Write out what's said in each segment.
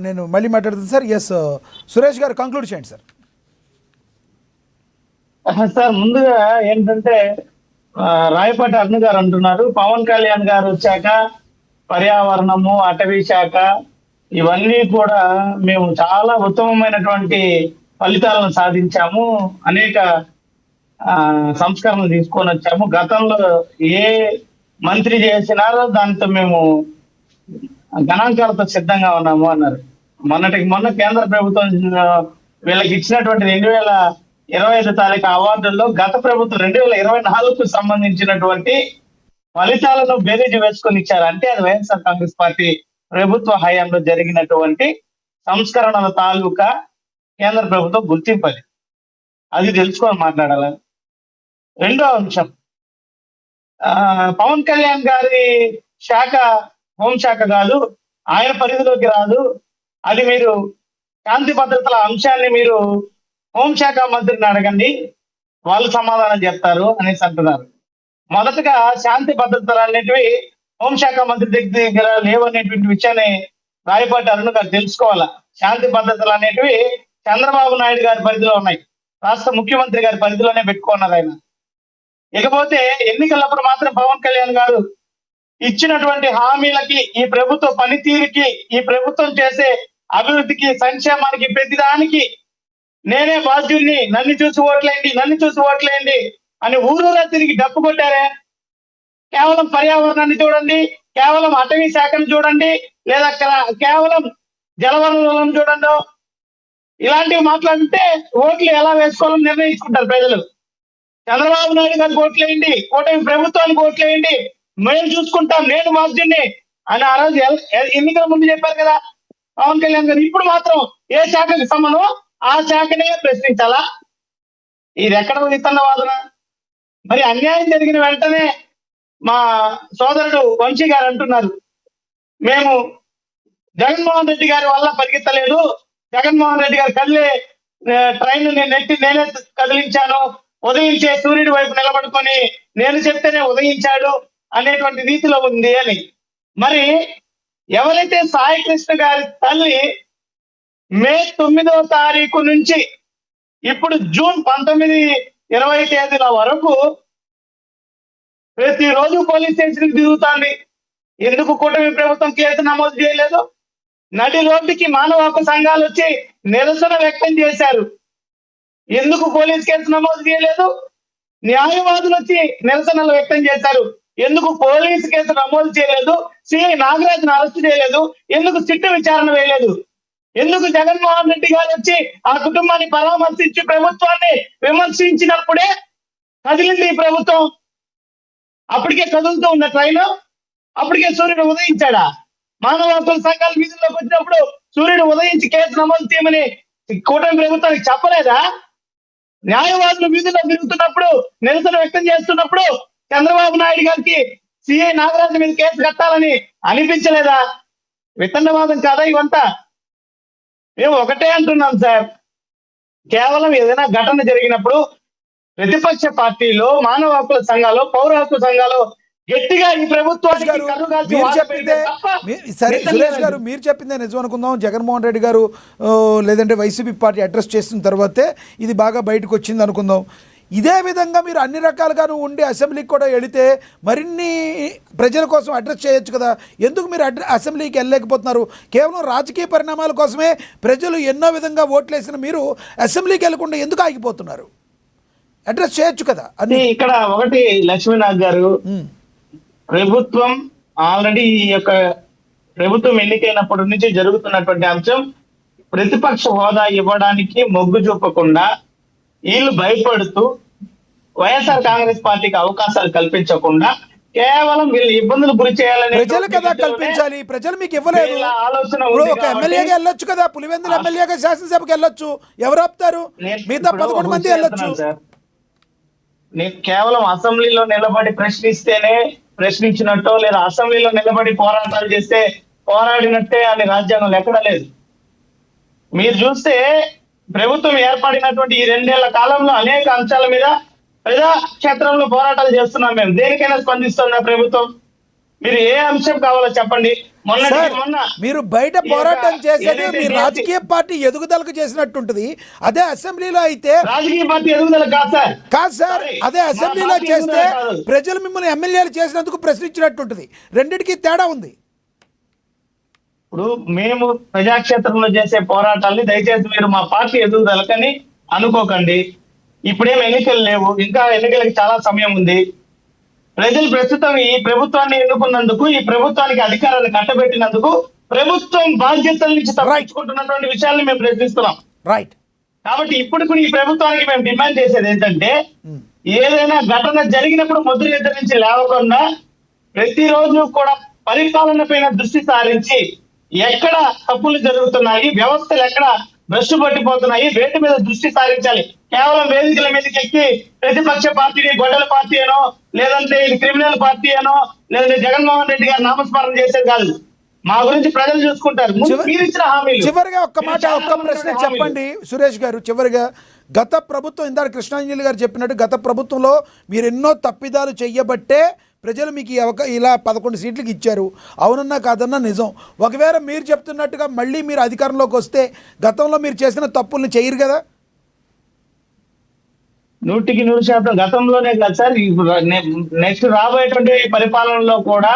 నేను మళ్ళీ మాట్లాడుతాను సార్. ఎస్ సురేష్ గారు కంక్లూడ్ చేయండి సార్. సార్ ముందుగా ఏంటంటే రాయపాటి అరుణ్ గారు అంటున్నారు పవన్ కళ్యాణ్ గారు వచ్చాక పర్యావరణము, అటవీ శాఖ ఇవన్నీ కూడా మేము చాలా ఉత్తమమైనటువంటి ఫలితాలను సాధించాము, అనేక సంస్కరణలు తీసుకొని వచ్చాము, గతంలో ఏ మంత్రి చేసినారో దాంతో మేము గణాంకాలతో సిద్ధంగా ఉన్నాము అన్నారు. మొన్న కేంద్ర ప్రభుత్వం వీళ్ళకి ఇచ్చినటువంటి 2025 తారీఖు అవార్డుల్లో గత ప్రభుత్వం 2024కు సంబంధించినటువంటి ఫలితాలను బేరీజు వేసుకొని ఇచ్చారు. అంటే అది వైఎస్ఆర్ కాంగ్రెస్ పార్టీ ప్రభుత్వ హయాంలో జరిగినటువంటి సంస్కరణల తాలూకా కేంద్ర ప్రభుత్వం గుర్తింపు అది తెలుసుకొని మాట్లాడాలి. రెండో అంశం, పవన్ కళ్యాణ్ గారి శాఖ హోంశాఖ కాదు, ఆయన పరిధిలోకి రాదు, అది మీరు శాంతి భద్రతల అంశాన్ని మీరు హోంశాఖ మంత్రిని అడగండి, వాళ్ళు సమాధానం చెప్తారు అనేసి అంటున్నారు. మొదటగా శాంతి భద్రతలు అనేటివి హోంశాఖ మంత్రి దగ్గర లేవనేటువంటి విషయాన్ని రాయపాటి అరుణ్ గారు తెలుసుకోవాలా. శాంతి భద్రతలు అనేటివి చంద్రబాబు నాయుడు గారి పరిధిలో ఉన్నాయి, రాష్ట్ర ముఖ్యమంత్రి గారి పరిధిలోనే పెట్టుకున్నారు ఆయన. ఇకపోతే ఎన్నికలప్పుడు మాత్రం పవన్ కళ్యాణ్ గారు ఇచ్చినటువంటి హామీలకి, ఈ ప్రభుత్వ పనితీరుకి, ఈ ప్రభుత్వం చేసే అభివృద్ధికి, సంక్షేమానికి, ప్రతిదానికి నేనే బాధ్యుడిని, నన్ను చూసి ఓట్లేయండి అని ఊరూరా తిరిగి డప్పు కొట్టారే. కేవలం పర్యావరణాన్ని చూడండి, కేవలం అటవీ శాఖను చూడండి, లేదా కేవలం జలవనరులను చూడండి, ఇలాంటివి మాట్లాడితే ఓట్లు ఎలా వేసుకోవాలని నిర్ణయించుకుంటారు ప్రజలు. చంద్రబాబు నాయుడు గారికి ఓట్లేయండి, కూటమి ప్రభుత్వానికి ఓట్లేయండి, మేము చూసుకుంటాం, నేను బాధ్యుడిని అని ఆ రోజు ఎన్నికల ముందు చెప్పారు కదా పవన్ కళ్యాణ్ గారు. ఇప్పుడు మాత్రం ఏ శాఖకి సంబంధం ఆ శాఖనే ప్రశ్నించాలా? ఇది ఎక్కడ విత్తన వాదన? మరి అన్యాయం జరిగిన వెంటనే మా సోదరుడు వంశీ గారు అంటున్నారు, మేము జగన్మోహన్ రెడ్డి గారి వల్ల పరిగెత్తలేదు, జగన్మోహన్ రెడ్డి గారు కదిలే ట్రైన్ నేనే కదిలించాను, ఉదయించే సూర్యుడి వైపు నిలబడుకొని నేను చెప్తేనే ఉదయించాడు అనేటువంటి రీతిలో ఉంది అని. మరి ఎవరైతే సాయి కృష్ణ గారి తల్లి మే 9వ తారీఖు నుంచి ఇప్పుడు జూన్ 19, 20 తేదీల వరకు ప్రతిరోజు పోలీస్ స్టేషన్కి తిరుగుతుంది, ఎందుకు కూటమి ప్రభుత్వం కేసు నమోదు చేయలేదు? నడి రోడ్డుకి మానవ హక్కు సంఘాలు వచ్చి నిరసన వ్యక్తం చేశారు, ఎందుకు పోలీస్ కేసు నమోదు చేయలేదు? న్యాయవాదులు వచ్చి నిరసనలు వ్యక్తం చేశారు, ఎందుకు పోలీసు కేసు నమోదు చేయలేదు? సిఐ నాగరాజును అరెస్ట్ చేయలేదు, ఎందుకు సిట్టు విచారణ వేయలేదు? ఎందుకు జగన్మోహన్ రెడ్డి గారు వచ్చి ఆ కుటుంబాన్ని పరామర్శించి ప్రభుత్వాన్ని విమర్శించినప్పుడే కదిలింది ఈ ప్రభుత్వం? అప్పటికే కదులుతూ ఉన్న ట్రైన్, అప్పటికే సూర్యుడు ఉదయించాడా? మానవ హక్కుల సంఘాల వీధుల్లోకి వచ్చినప్పుడు సూర్యుడు ఉదయించి కేసు నమోదు చేయమని కూటమి ప్రభుత్వానికి చెప్పలేదా? న్యాయవాదులు వీధుల్లో తిరుగుతున్నప్పుడు, నిరసన వ్యక్తం చేస్తున్నప్పుడు చంద్రబాబు నాయుడు గారికి సిఐ నాగరాజు మీద కేసు కట్టాలని అనిపించలేదా? వితండవాదం కాదా ఇవంతా? మేము ఒకటే అంటున్నాం సార్, కేవలం ఏదైనా ఘటన జరిగినప్పుడు ప్రతిపక్ష పార్టీలో, మానవ హక్కుల సంఘాలు, పౌర హక్కు సంఘాలు గట్టిగా ఈ ప్రభుత్వానికి సరే సురేష్ గారు, మీరు చెప్పిందే నిజం అనుకుందాం. జగన్మోహన్ రెడ్డి గారు లేదంటే వైసీపీ పార్టీ అడ్రస్ చేసిన తర్వాతే ఇది బాగా బయటకు వచ్చింది అనుకుందాం. ఇదే విధంగా మీరు అన్ని రకాలుగాను ఉండి అసెంబ్లీకి కూడా వెళితే మరిన్ని ప్రజల కోసం అడ్రస్ చేయొచ్చు కదా, ఎందుకు మీరు అసెంబ్లీకి వెళ్ళలేకపోతున్నారు? కేవలం రాజకీయ పరిణామాల కోసమే ప్రజలు ఎన్నో విధంగా ఓట్లేసిన మీరు అసెంబ్లీకి వెళ్ళకుండా ఎందుకు ఆగిపోతున్నారు? అడ్రస్ చేయొచ్చు కదా. అది ఇక్కడ ఒకటి లక్ష్మీనాథ్ గారు, ప్రభుత్వం ఆల్రెడీ ఈ యొక్క ప్రభుత్వం ఎన్నికైనప్పటి నుంచి జరుగుతున్నటువంటి అంశం, ప్రతిపక్ష హోదా ఇవ్వడానికి మొగ్గు చూపకుండా వీళ్ళు భయపడుతూ వైఎస్ఆర్ కాంగ్రెస్ పార్టీకి అవకాశాలు కల్పించకుండా కేవలం వీళ్ళు ఇబ్బందులు గురి చేయాలని ప్రజలు కదా కల్పించాలి. ప్రజలు మీకు ఇవ్వలేదు. ఒక ఎమ్మెల్యేగా వెళ్ళొచ్చు కదా, పులివెందుల ఎమ్మెల్యేగా శాసనసభకి వెళ్ళొచ్చు, ఎవరు ఆపుతారు? మిగతా 11 మంది వెళ్ళొచ్చు. నేను కేవలం అసెంబ్లీలో నిలబడి ప్రశ్నించినట్టో లేదా అసెంబ్లీలో నిలబడి పోరాటాలు చేస్తే పోరాడినట్టే అని రాజ్యాంగంలో ఎక్కడా లేదు. మీరు చూస్తే ప్రభుత్వం ఏర్పడినటువంటి ఈ 2 ఏళ్ల కాలంలో అనేక అంశాల మీద ప్రజాక్షేత్రంలో పోరాటాలు చేస్తున్నాం. మేము దేనికైనా స్పందిస్తున్న ప్రభుత్వం. మీరు ఏ అంశం కావాలో చెప్పండి. సార్ మొన్న మీరు బయట ఈ పోరాటం యొక్క చేసేది ఏదైతే మీ DSC రాజకీయ పార్టీ ఎదుగుదలకు చేసినట్టుంటది. అదే అసెంబ్లీలో అయితే రాజకీయ పార్టీ ఎదుగుదల కాదు సార్. కాదు సార్, Sorry, అదే మా అసెంబ్లీలో పార్టీ చేస్తే ఎదుగుదల కాదు. ప్రజలు మిమ్మల్ని ఎమ్మెల్యేలు చేసినందుకు ప్రశ్నించినట్టుంటది. రెండిటికి తేడా ఉంది. ఇప్పుడు మేము ప్రజాక్షేత్రంలో చేసే పోరాటాల్ని దయచేసి మీరు మా పార్టీ ఎదుగుదలకని అనుకోకండి. ఇప్పుడేం ఎన్నికలు లేవు, ఇంకా ఎన్నికలకి చాలా సమయం ఉంది. ప్రజలు ప్రస్తుతం ఈ ప్రభుత్వాన్ని ఎన్నుకున్నందుకు, ఈ ప్రభుత్వానికి అధికారాన్ని కట్టబెట్టినందుకు ప్రభుత్వం బాధ్యతల నుంచి తప్పించుకుంటున్నటువంటి విషయాల్ని మేము ప్రశ్నిస్తున్నాం. రైట్. కాబట్టి ఇప్పుడు కూడా ఈ ప్రభుత్వానికి మేము డిమాండ్ చేసేది ఏంటంటే, ఏదైనా ఘటన జరిగినప్పుడు మొదటి నిద్ర నుంచి లేవకుండా ప్రతిరోజు కూడా పరిపాలన పైన దృష్టి సారించి ఎక్కడ తప్పులు జరుగుతున్నాయి, వ్యవస్థలు ఎక్కడ భ్రష్టు పట్టిపోతున్నాయి, వేటి మీద దృష్టి సారించాలి. కేవలం వేదికల మీదకి ఎక్కి ప్రతిపక్ష పార్టీని గొడ్డల పార్టీ అనో, లేదంటే ఇది క్రిమినల్ పార్టీ అనో, లేదంటే జగన్మోహన్ రెడ్డి గారు నామస్మరణ చేసేది కాదు. మా గురించి ప్రజలు చూసుకుంటారు. మీరు ఇచ్చిన హామీలు. చివరిగా ఒక్క ప్రశ్న చెప్పండి సురేష్ గారు. చివరిగా గత ప్రభుత్వం, ఇందాక కృష్ణాంజలి గారు చెప్పినట్టు గత ప్రభుత్వంలో మీరు ఎన్నో తప్పిదాలు చెయ్యబట్టే ప్రజలు మీకు ఇలా 11 సీట్లకు ఇచ్చారు. అవునన్నా కాదన్నా నిజం. ఒకవేళ మీరు చెప్తున్నట్టుగా మళ్ళీ మీరు అధికారంలోకి వస్తే గతంలో మీరు చేసిన తప్పుల్ని చేయరు కదా? 100% గతంలోనే కాదు సార్, ఇప్పుడు నెక్స్ట్ రాబోయేటువంటి పరిపాలనలో కూడా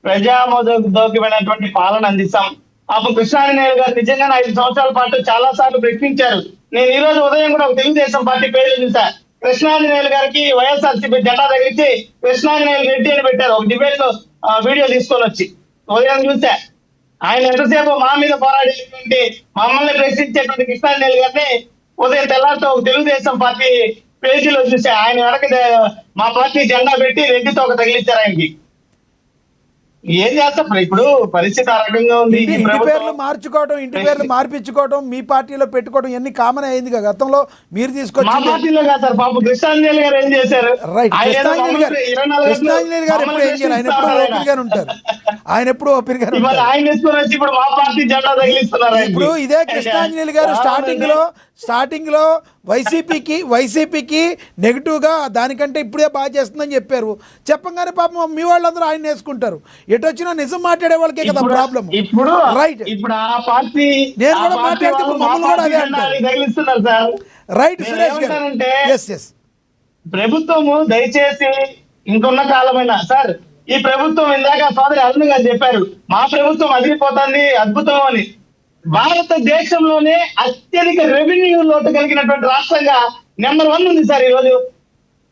ప్రజామోదోగ్యమైనటువంటి పాలన అందిస్తాం. పాపం కృష్ణాంజనేయులు గారు నిజంగా 5 సంవత్సరాల పాటు చాలా సార్లు ప్రశ్నించారు. నేను ఈ రోజు ఉదయం కూడా ఒక తెలుగుదేశం పార్టీ పేరు చూసా. కృష్ణాంజనేయులు గారికి వైఎస్ఆర్సీపీ జెండా తగిలించి కృష్ణాంజనేయులు రెడ్డి అని పెట్టారు. ఒక డిబేట్ లో వీడియో తీసుకొని వచ్చి ఉదయం చూసా. ఆయన ఎంతసేపు మా మీద పోరాడేటువంటి, మమ్మల్ని ప్రశ్నించేటువంటి కృష్ణాంజనేయులు గారిని ఉదయం తెల్లారితో ఒక తెలుగుదేశం పార్టీ పేజీలో చూసా. ఆయన వెనక మా పార్టీ జెండా పెట్టి రెడ్డితో ఒక తగిలించారు ఆయనకి. ఏం చేస్తాం ఇప్పుడు? పరిస్థితి ఆ రకంగా ఉంది. ఇంటి పేర్లు మార్చుకోవడం, ఇంటి పేర్లు మార్పించుకోవడం, మీ పార్టీలో పెట్టుకోవడం ఇవన్నీ కామన్ అయింది కదా గతంలో. మీరు మా తీసుకొచ్చి పార్టీలో కాదు సార్. పాపం కృష్ణాంజలి గారు ఏం చేశారు? రైట్. ఆయన కృష్ణాంజలి గారు ఎప్పుడు ఏం చేయాలి? ఆయన ఎప్పుడు ఓపికగానే ఉంటారు. ఆయన ఎప్పుడు ఓపికగానే ఇవాళ ఉంటారు. ఆయన తీసుకొని వచ్చి ఇప్పుడు మా పార్టీ జెండా తగిలిస్తున్నారు. ఇప్పుడు ఇదే కృష్ణాంజలి గారు స్టార్టింగ్ లో వైసీపీకి నెగిటివ్ గా దానికంటే ఇప్పుడే బాగా చేస్తుందని చెప్పారు. చెప్పంగానే పాపం మీ వాళ్ళందరూ ఆయన వేసుకుంటారు. ఎటు వచ్చినా నిజం మాట్లాడే వాళ్ళకే కదా ప్రాబ్లం. ఇప్పుడు రైట్. ఇప్పుడు ఆ పార్టీ నేను కూడా మాట్లాడితే ఇప్పుడు మమ్మల్ని కూడా అదే అంటారు. తగిలిస్తున్నారు సార్. రైట్ సురేష్ గారు. ఎస్ ప్రభుత్వము దయచేసి ఇంకొన్న కాలమైనా సార్, ఈ ప్రభుత్వం ఇందాక సోదరి అరుణ్ గారు చెప్పారు, మా ప్రభుత్వం అదిరిపోతుంది అద్భుతం అని. భారతదేశంలోనే అత్యధిక రెవెన్యూ లోటు కలిగినటువంటి రాష్ట్రంగా నెంబర్ 1 ఉంది సార్ ఈ రోజు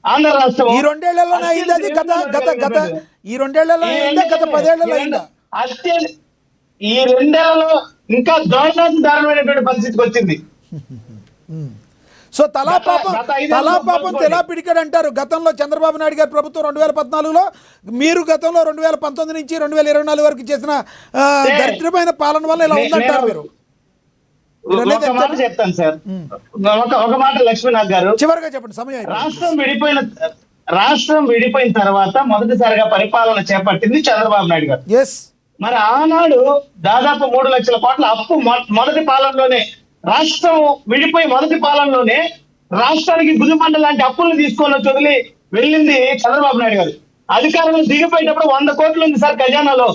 ఆంధ్ర రాష్ట్రం. ఈ 2 ఏళ్లలోనే అయింది అది. ఈ 2 ఏళ్లలో అయిందా? గత 10 ఏళ్లలో అయిందా? ఈ 2 ఏళ్లలో ఇంకా దారుణమైనటువంటి పరిస్థితికి వచ్చింది. సో తలాపాపం తెలా పిడికాడు అంటారు. గతంలో చంద్రబాబు నాయుడు గారి ప్రభుత్వం 2014లో, మీరు గతంలో 2019 నుంచి 2024 వరకు చేసిన దరిద్రమైన పాలన వల్ల ఇలా ఉందంటారు మీరు. చెప్తాను సార్, ఒక మాట లక్ష్మీనాథ్ గారు చివరిగా చెప్పండి, సమయం. రాష్ట్రం విడిపోయిన తర్వాత మొదటిసారిగా పరిపాలన చేపట్టింది చంద్రబాబు నాయుడు గారు. ఎస్. మరి ఆనాడు దాదాపు 3 లక్షల కోట్ల అప్పు మొదటి పాలనలోనే, రాష్ట్రం విడిపోయి మొదటి పాలనలోనే రాష్ట్రానికి గుదిమండ లాంటి అప్పులను తీసుకొని వదిలి వెళ్ళింది చంద్రబాబు నాయుడు గారు. అధికారంలో దిగిపోయేటప్పుడు 100 కోట్లు ఉంది సార్ ఖజానాలో.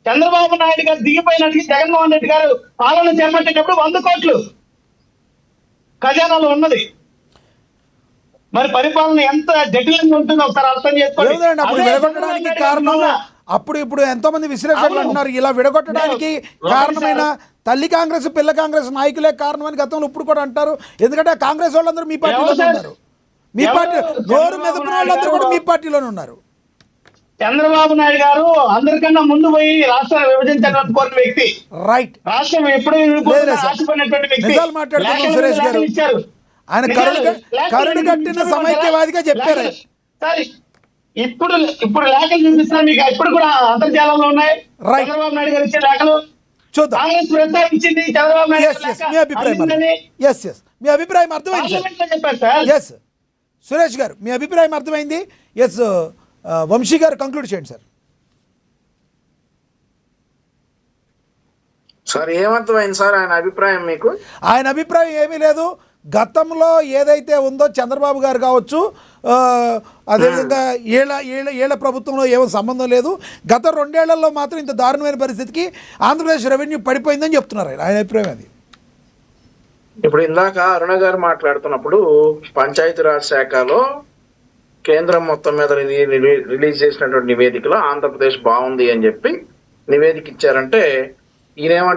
చంద్రబాబు నాయుడు గారు దిగిపోయినట్టుగా జగన్మోహన్ రెడ్డి గారు పాలన చేపట్టేటప్పుడు 100 కోట్లు ఖజానాలో ఉన్నది. మరి పరిపాలన ఎంత జటిలంగా ఉంటుందో ఒకసారి అర్థం చేసుకోండి. అప్పుడు విడగొట్టడానికి కారణం, ఇప్పుడు ఎంతో మంది విశ్లేషకులు అంటున్నారు ఇలా విడగొట్టడానికి కారణమైన తల్లి కాంగ్రెస్ పిల్ల కాంగ్రెస్ నాయకులే కారణం అని గతంలో ఇప్పుడు కూడా అంటారు. ఎందుకంటే కాంగ్రెస్ వాళ్ళందరూ మీ పార్టీలోనే ఉన్నారు. మీ పార్టీ నోరు మెదపిన వాళ్ళందరూ కూడా మీ పార్టీలోనే ఉన్నారు. చంద్రబాబు నాయుడు గారు అందరికన్నా ముందు పోయి రాష్ట్రాన్ని విభజించాలని కోరిన వ్యక్తి. రైట్. రాష్ట్రం ఎప్పుడు ఆశపడినటువంటి వ్యక్తి. నిజాలు మాట్లాడుతున్నాం సురేష్ గారు. ఆయన కరుడు కట్టిన సమైక్యవాదిగా చెప్పారు. ఇప్పుడు లేఖలు చూపిస్తారు మీకు. ఇప్పుడు కూడా అంతర్జాలంలో ఉన్నాయి చంద్రబాబు నాయుడు గారు ఇచ్చే లేఖలు. కాంగ్రెస్ ప్రస్తావించింది చంద్రబాబు నాయుడు. మీ అభిప్రాయం అర్థమైంది. ఎస్ సురేష్ గారు, మీ అభిప్రాయం అర్థమైంది. ఎస్ వంశీ గారు కంక్లూడ్ చేయండి సార్. సార్ ఏమర్థమైంది సార్ ఆయన అభిప్రాయం మీకు? ఆయన అభిప్రాయం ఏమీ లేదు. గతంలో ఏదైతే ఉందో చంద్రబాబు గారు కావచ్చు, అదేవిధంగా ఏళ్ళ ప్రభుత్వంలో ఏమో సంబంధం లేదు, గత 2 ఏళ్లలో మాత్రం ఇంత దారుణమైన పరిస్థితికి ఆంధ్రప్రదేశ్ రెవెన్యూ పడిపోయిందని చెప్తున్నారు ఆయన అభిప్రాయం అది. ఇప్పుడు ఇందాక అరుణ గారు మాట్లాడుతున్నప్పుడు పంచాయతీరాజ్ శాఖలో కేంద్రం మొత్తం మీద రిలీజ్ చేసినటువంటి నివేదికలో ఆంధ్రప్రదేశ్ బాగుంది అని చెప్పి నివేదిక ఇచ్చారంటే ఈయనేమంటారు